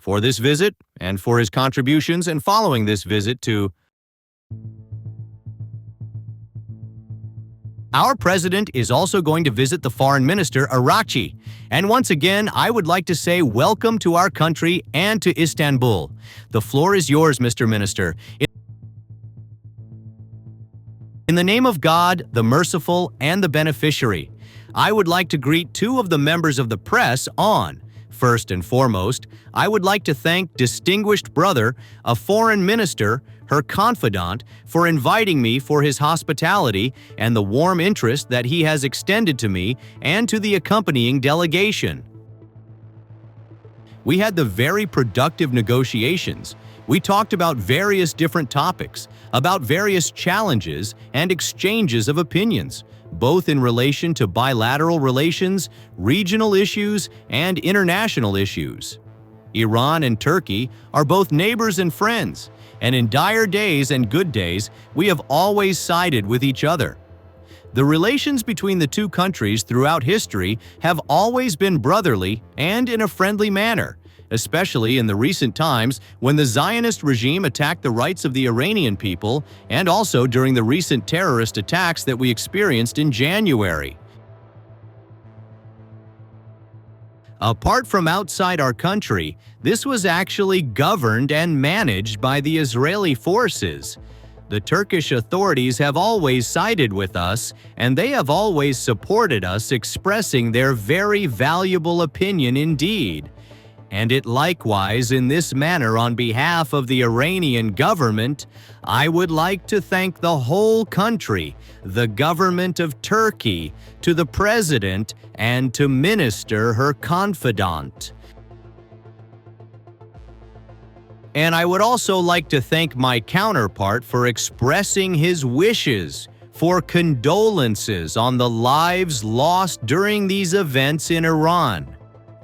for this visit and for his contributions and following this visit to Our president is also going to visit the foreign minister, Arachi. And once again, I would like to say welcome to our country and to Istanbul. The floor is yours, Mr. Minister. In the name of God, the merciful and the beneficiary, I would like to greet two of the members of the press on. First and foremost, I would like to thank distinguished brother, a foreign minister, her confidant, for inviting me for his hospitality and the warm interest that he has extended to me and to the accompanying delegation. We had the very productive negotiations. We talked about various different topics, about various challenges and exchanges of opinions, both in relation to bilateral relations, regional issues, and international issues. Iran and Turkey are both neighbors and friends, and in dire days and good days, we have always sided with each other. The relations between the two countries throughout history have always been brotherly and in a friendly manner, especially in the recent times when the Zionist regime attacked the rights of the Iranian people and also during the recent terrorist attacks that we experienced in January. Apart from outside our country, this was actually governed and managed by the Israeli forces. The Turkish authorities have always sided with us, and they have always supported us, expressing their very valuable opinion indeed. And it likewise in this manner on behalf of the Iranian government, I would like to thank the whole country, the government of Turkey, to the president, and to minister her confidant. And I would also like to thank my counterpart for expressing his wishes for condolences on the lives lost during these events in Iran.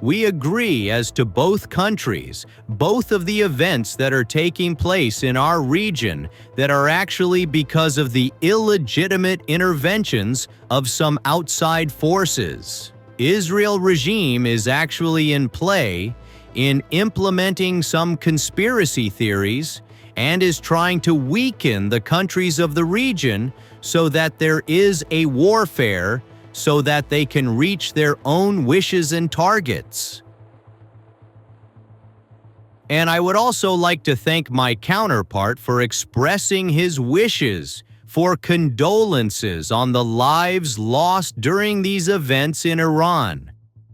We agree as to both countries, both of the events that are taking place in our region that are actually because of the illegitimate interventions of some outside forces. Israel regime is actually in play in implementing some conspiracy theories and is trying to weaken the countries of the region so that there is a warfare so that they can reach their own wishes and targets. And I would also like to thank my counterpart for expressing his wishes for condolences on the lives lost during these events in Iran.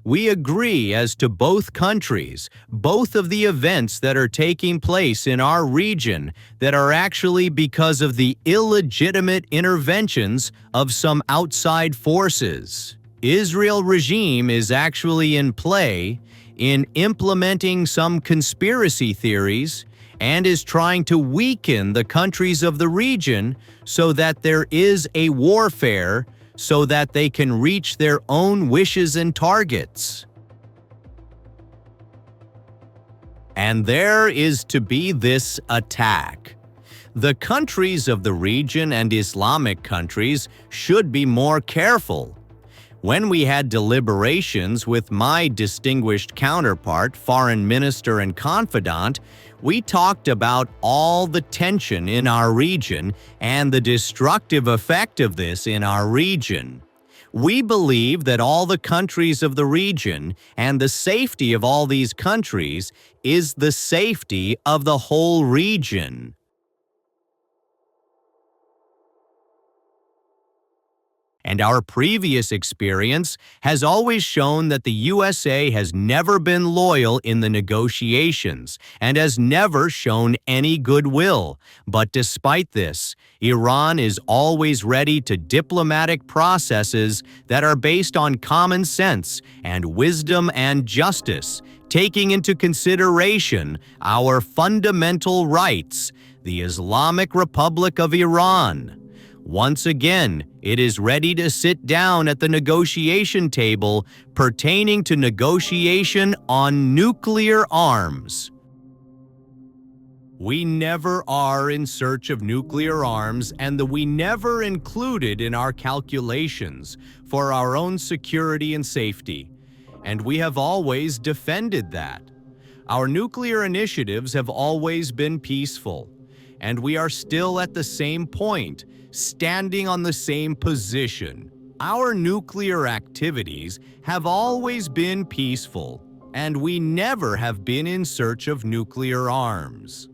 We agree as to both countries, both of the events that are taking place in our region that are actually because of the illegitimate interventions of some outside forces. Israel regime is actually in play in implementing some conspiracy theories and is trying to weaken the countries of the region so that there is a warfare so that they can reach their own wishes and targets. And there is to be this attack. The countries of the region and Islamic countries should be more careful. When we had deliberations with my distinguished counterpart, foreign minister and confidant, we talked about all the tension in our region and the destructive effect of this in our region. We believe that all the countries of the region and the safety of all these countries is the safety of the whole region. And our previous experience has always shown that the USA has never been loyal in the negotiations and has never shown any goodwill. But despite this, Iran is always ready to diplomatic processes that are based on common sense and wisdom and justice, taking into consideration our fundamental rights, the Islamic Republic of Iran. Once again, it is ready to sit down at the negotiation table pertaining to negotiation on nuclear arms. We never are in search of nuclear arms, and we never included in our calculations for our own security and safety, and we have always defended that. Our nuclear initiatives have always been peaceful, and we are still at the same point, standing on the same position. Our nuclear activities have always been peaceful, and we never have been in search of nuclear arms.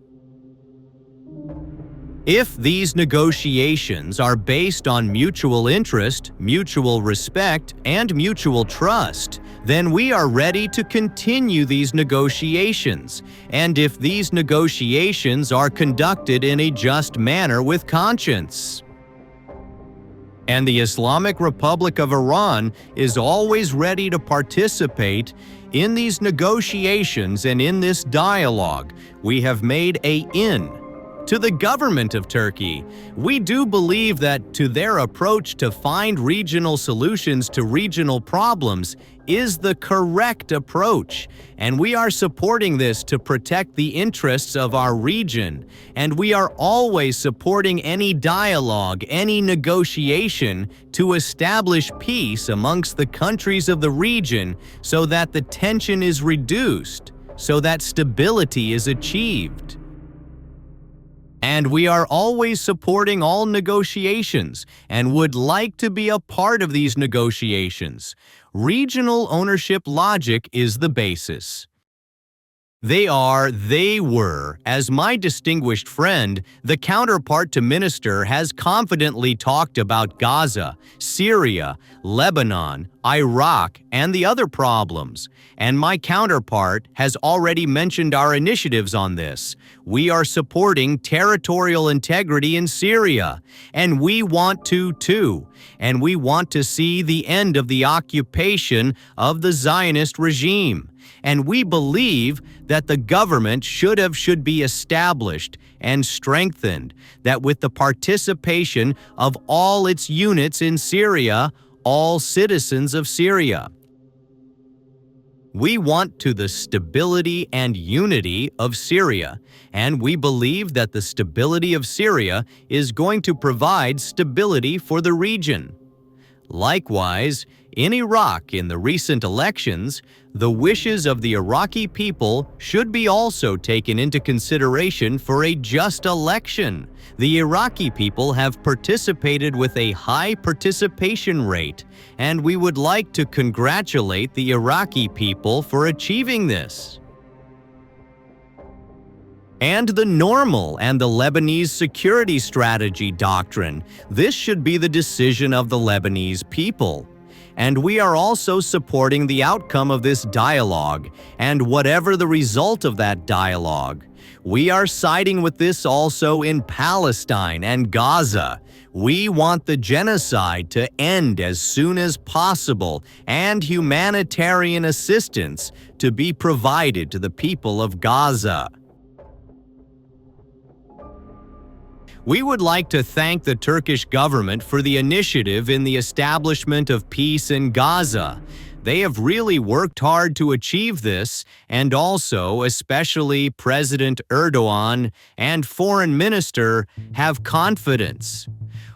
If these negotiations are based on mutual interest, mutual respect, and mutual trust, then we are ready to continue these negotiations. And if these negotiations are conducted in a just manner with conscience. And the Islamic Republic of Iran is always ready to participate in these negotiations and in this dialogue. We have made an end to the government of Turkey. We do believe that to their approach to find regional solutions to regional problems is the correct approach, and we are supporting this to protect the interests of our region, and we are always supporting any dialogue, any negotiation to establish peace amongst the countries of the region so that the tension is reduced, so that stability is achieved. And we are always supporting all negotiations and would like to be a part of these negotiations. Regional ownership logic is the basis. They were, as my distinguished friend, the counterpart to Minister, has confidently talked about Gaza, Syria, Lebanon, Iraq, and the other problems. And my counterpart has already mentioned our initiatives on this. We are supporting territorial integrity in Syria, and we want to too. And we want to see the end of the occupation of the Zionist regime. And we believe that the government should be established and strengthened, that with the participation of all its units in Syria, all citizens of Syria. We want to the stability and unity of Syria, and we believe that the stability of Syria is going to provide stability for the region. Likewise, in Iraq, in the recent elections, the wishes of the Iraqi people should be also taken into consideration for a just election. The Iraqi people have participated with a high participation rate, and we would like to congratulate the Iraqi people for achieving this. And the normal and the Lebanese security strategy doctrine, this should be the decision of the Lebanese people. And we are also supporting the outcome of this dialogue, and whatever the result of that dialogue. We are siding with this also in Palestine and Gaza. We want the genocide to end as soon as possible and humanitarian assistance to be provided to the people of Gaza. We would like to thank the Turkish government for the initiative in the establishment of peace in Gaza. They have really worked hard to achieve this, and also, especially President Erdogan and Foreign Minister, have confidence.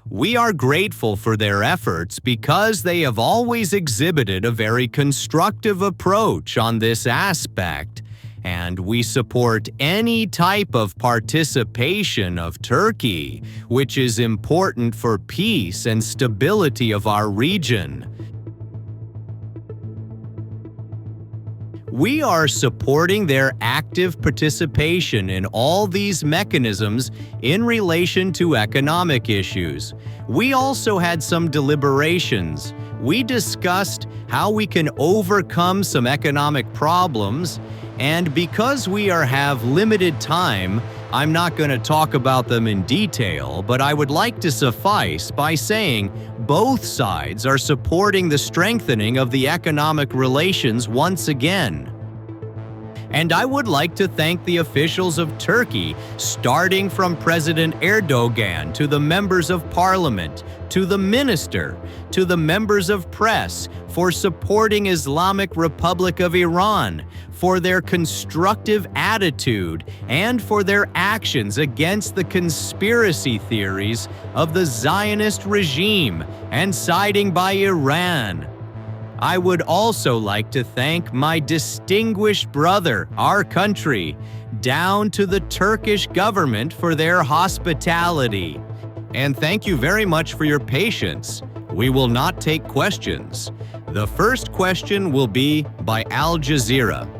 We are grateful for their efforts because they have always exhibited a very constructive approach on this aspect. And we support any type of participation of Turkey, which is important for peace and stability of our region. We are supporting their active participation in all these mechanisms in relation to economic issues. We also had some deliberations. We discussed how we can overcome some economic problems. And because we have limited time, I'm not going to talk about them in detail, but I would like to suffice by saying both sides are supporting the strengthening of the economic relations once again. And I would like to thank the officials of Turkey, starting from President Erdogan to the members of parliament, to the minister, to the members of press, for supporting Islamic Republic of Iran, for their constructive attitude, and for their actions against the conspiracy theories of the Zionist regime and siding by Iran. I would also like to thank my distinguished brother, our country, down to the Turkish government for their hospitality. And thank you very much for your patience. We will not take questions. The first question will be by Al Jazeera.